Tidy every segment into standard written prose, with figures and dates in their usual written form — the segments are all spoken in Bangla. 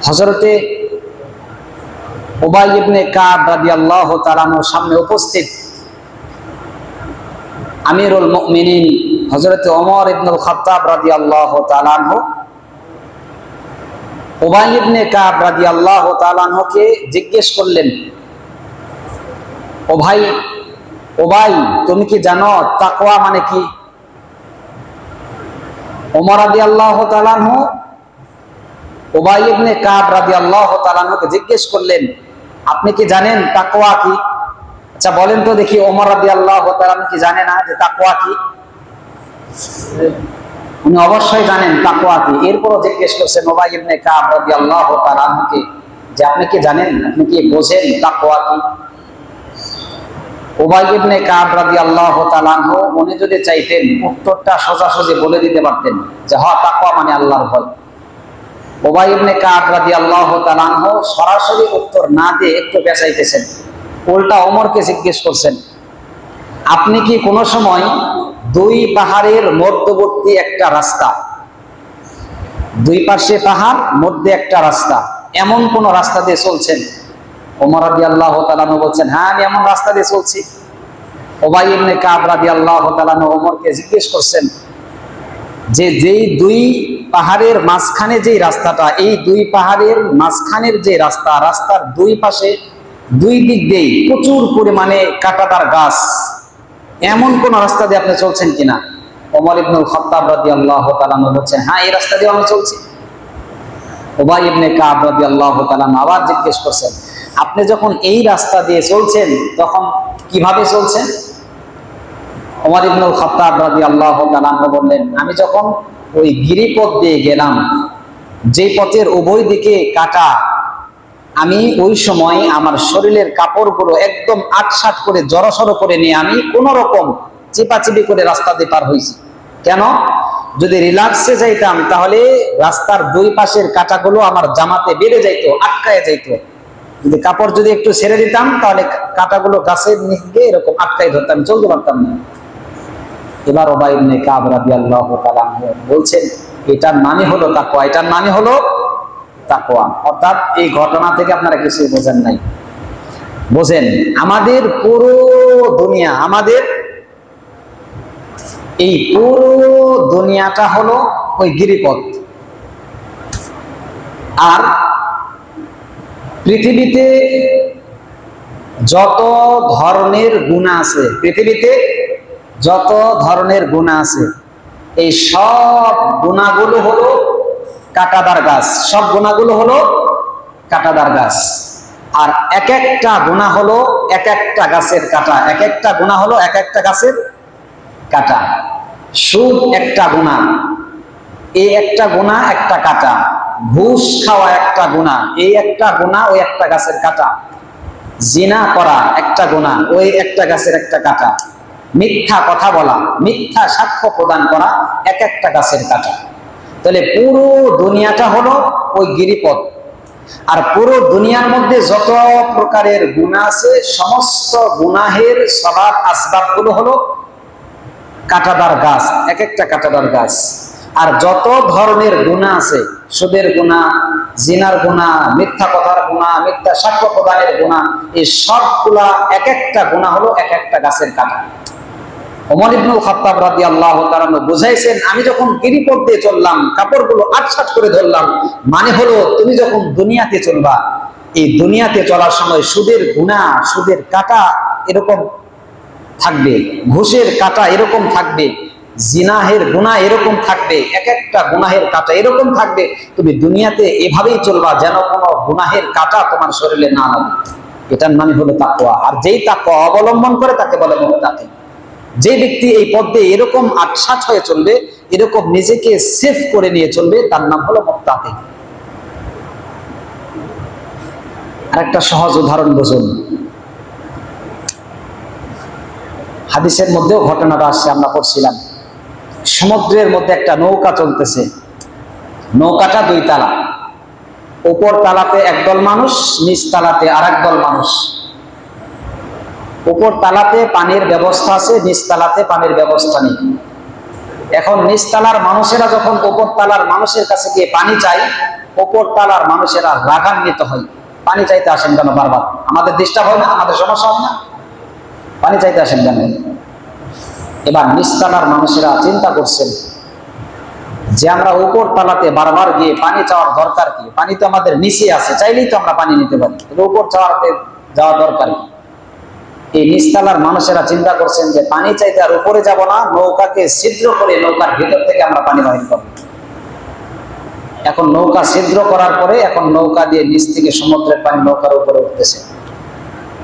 হযরতে উবাই ইবনে কাব রাদিয়াল্লাহু তাআলা আনহুর সামনে উপস্থিত আমিরুল মুমিনিন হযরতে ওমর ইবনুল খাত্তাব রাদিয়াল্লাহু তাআলা আনহু উবাই ইবনে কাব রাদিয়াল্লাহু তাআলা আনহুকে জিজ্ঞেস করলেন, ও ভাই উবাই, তুমি কি জানো তাকওয়া মানে কি? ওমর রাদিয়াল্লাহু তাআলা আনহু উবাই ইবনে কাব রাদিয়াল্লাহু তাআলা আনহুকে জিজ্ঞেস করলেন, আপনি কি জানেন তাকওয়া কি? আচ্ছা বলেন তো দেখি, ওমর রাদিয়াল্লাহু তাআলা আনহু কি জানে না যে তাকওয়া কি? উনি অবশ্যই জানেন তাকওয়া কি। এরপরও জিজ্ঞেস করছেন উবাই ইবনে কাব রাদিয়াল্লাহু তাআলা আনহুকে যে আপনি কি জানেন, আপনি কি বোঝেন তাকওয়া কি? উবাই ইবনে কাব রাদিয়াল্লাহু তাআলা আনহু উনি যদি চাইতেন উত্তরটা সোজাসুজি বলে দিতে পারতেন যে হ্যাঁ তাকওয়া মানে আল্লাহর ভয়। উবাই ইবনে কাব রাদিয়াল্লাহু তাআলা আনহু সরাসরি উত্তর না দিয়ে একটু পেঁচাইতেছেন, উল্টা ওমরকে জিজ্ঞেস করছেন, আপনি কি কোনো সময় দুই পাহাড়ের মধ্যবর্তী একটা রাস্তা, দুই পাশে পাহাড় মধ্যে একটা রাস্তা, এমন কোন রাস্তা দিয়ে চলছেন? ওমর রাদিয়াল্লাহু তাআলা আনহু বলছেন, হ্যাঁ আমি এমন রাস্তা দিয়ে চলছি। উবাই ইবনে কাব রাদিয়াল্লাহু তাআলা আনহু ওমরকে জিজ্ঞেস করছেন যে যেই দুই পাহাড়ের মাঝখানে যে রাস্তাটা, এই দুই পাহাড়ের মাঝখানের যে রাস্তা, রাস্তার দুই পাশে দুই দিক দিয়ে প্রচুর পরিমাণে কাঁটাতার গাছ, এমন কোন রাস্তা দিয়ে আপনি চলছেন কিনা? ওমর ইবনুল খাত্তাব রাদিয়াল্লাহু তাআলা আনহু বলছেন, হ্যাঁ এই রাস্তা দিয়ে আমি চলছি। উবাই ইবনে কাব রাদিয়াল্লাহু তাআলা আবার জিজ্ঞেস করছেন, আপনি যখন এই রাস্তা দিয়ে চলছেন তখন কিভাবে চলছেন? ওমর ইবনুল খাত্তাব রাদিয়াল্লাহু তাআলা আনহু বললেন, আমি যখন ওই গিরিপথ দিয়ে গেলাম, যে পথের উভয় দিকে কাটা, আমি ওই সময় আমার শরীরের কাপড়গুলো একদম আটসাট করে জড়সড় করে নিয়ে আমি কোন রকম চিপাচিপি করে রাস্তা দিয়ে পার হয়েছি। কেন? যদি রিল্যাক্সে যাইতাম তাহলে রাস্তার দুই পাশের কাটাগুলো আমার জামাতে বেড়ে যাইতো, আটকায় যাইতো। যদি কাপড় যদি একটু ছেড়ে দিতাম তাহলে কাটাগুলো গাছের নিচে এরকম আটকায় ধরতাম, চলতে পারতাম না। এবার উবাই ইবনে কাব রাদিয়াল্লাহু তাআলা বলছেন, এটার নামই হলো তাকওয়া, এটার নামই হলো তাকওয়া। অর্থাৎ এই ঘটনা থেকে আপনারা কিছু বোঝেন নাই। বোঝেন, আমাদের পুরো দুনিয়া, আমাদের এই পুরো দুনিয়াটা হলো ওই গিরিপথ। আর পৃথিবীতে যত ধরনের গুনাহ আছে, পৃথিবীতে যত ধরনের গুনাহ আছে, এই সব গুনাহগুলো হলো কাঁটাদার গাছ, সব গুনাহগুলো হলো কাঁটাদার গাছ। আর এক একটা গুনাহ হলো এক একটা গাছের কাঁটা, এক একটা গুনাহ হলো এক একটা গাছের কাঁটা। সুদ একটা গুনাহ, এই একটা গুনাহ একটা কাঁটা। ঘুষ খাওয়া একটা গুনাহ, এই একটা গুনাহ ওই একটা গাছের কাঁটা। জিনা করা একটা গুনাহ, ওই একটা গাছের একটা কাঁটা। মিথ্যা কথা বলা, মিথ্যা সাক্ষ্য প্রদান করা এক একটা গাছের কাঁটা। তাহলে পুরো দুনিয়াটা হলো ওই গিরিপথ। আর পুরো দুনিয়ার মধ্যে যত প্রকারের গুনাহ আছে, সমস্ত গুনাহের সবাব আসবাবগুলো হলো কাঁটাদার গাছ, এক একটা কাঁটাদার গাছ। আর যত ধরনের গুনাহ আছে, সুদের গুনাহ, জিনার গুনাহ, মিথ্যা কথার গুনাহ, মিথ্যা সাক্ষ্য প্রদানের গুনাহ, এই সবগুলা এক একটা গুনাহ হলো এক একটা গাছের কাঁটা। ওমর ইবনুল খাত্তাব রাদিয়াল্লাহু তাআলা বুঝাইছেন, আমি যখন গিরিপথ দিয়ে চললাম, কাপড়গুলো আটসাট করে ধরলাম, মানে হলো তুমি যখন দুনিয়াতে চলবা, এই দুনিয়াতে চলার সময় সুদের গুনাহ, সুদের কাঁটা এরকম থাকবে, ঘুষের কাঁটা এরকম থাকবে, জিনাহের গুনাহ এরকম থাকবে, এক একটা গুনাহের কাঁটা এরকম থাকবে। তুমি দুনিয়াতে এভাবেই চলবা যেন কোনো গুনাহের কাঁটা তোমার শরীরে না লাগে। এটার নামই হলো তাকওয়া। আর যেই তাকওয়া অবলম্বন করে তাকে বলে মুত্তাকি। যে ব্যক্তি এই পথে এরকম আটসাট হয়ে চলবে, এরকম নিজেকে সেফ করে নিয়ে চলবে, তার নাম হলো মুত্তাকি। আরেকটা সহজ উদাহরণ বুঝুন। হাদিসের মধ্যেও ঘটনাটা আসছে, আমরা পড়ছিলাম। সমুদ্রের মধ্যে একটা নৌকা চলতেছে, নৌকাটা দুই তালা, উপর তালাতে একদল মানুষ, নিচ তালাতে আর একদল মানুষ। উপর তালাতে পানির ব্যবস্থা আছে, নিচ তালাতে পানির ব্যবস্থা নেই। এখন নিচ তালার মানুষেরা যখন উপর তালার মানুষের কাছে গিয়ে পানি চায়, উপর তালার মানুষেরা রাগান্বিত হয়, পানি চাইতে আসেন কেন বারবার? আমাদের ডিস্টার্ব হয় না? আমাদের সমস্যা হয় না? পানি চাইতে আসেন কেন? এবার নিচতলার মানুষেরা চিন্তা করছেন যে আমরা উপর তালাতে বারবার গিয়ে পানি চাওয়ার দরকার কি? পানি তো আমাদের নিচে আছে, চাইলেই তো আমরা পানি নিতে পারি, উপর চাওয়াতে যাওয়া দরকার কি? এই নিচতলার মানুষেরা চিন্তা করছেন যে পানি চাইতে আর উপরে যাব না, নৌকাকে ছিদ্র করে নৌকার ভিতর থেকে আমরা পানি বাহির করব। এখন নৌকা ছিদ্র করার পরে এখন নৌকা দিয়ে নিচ থেকে সমুদ্রের পানি নৌকার উপরে উঠতেছে।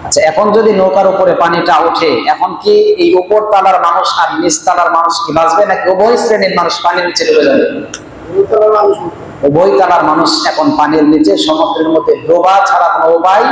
আচ্ছা, এখন যদি নৌকার উপরে পানিটা ওঠে, এখন কি এই উপর তালার মানুষ আর নিচ তালার মানুষ কি বাঁচবে, নাকি উভয় শ্রেণীর মানুষ পানির নিচে ডুবে যাবে? উভয় তালার মানুষ এখন পানির নিচে, সমুদ্রের মধ্যে ডোবা ছাড়া কোনো উপায়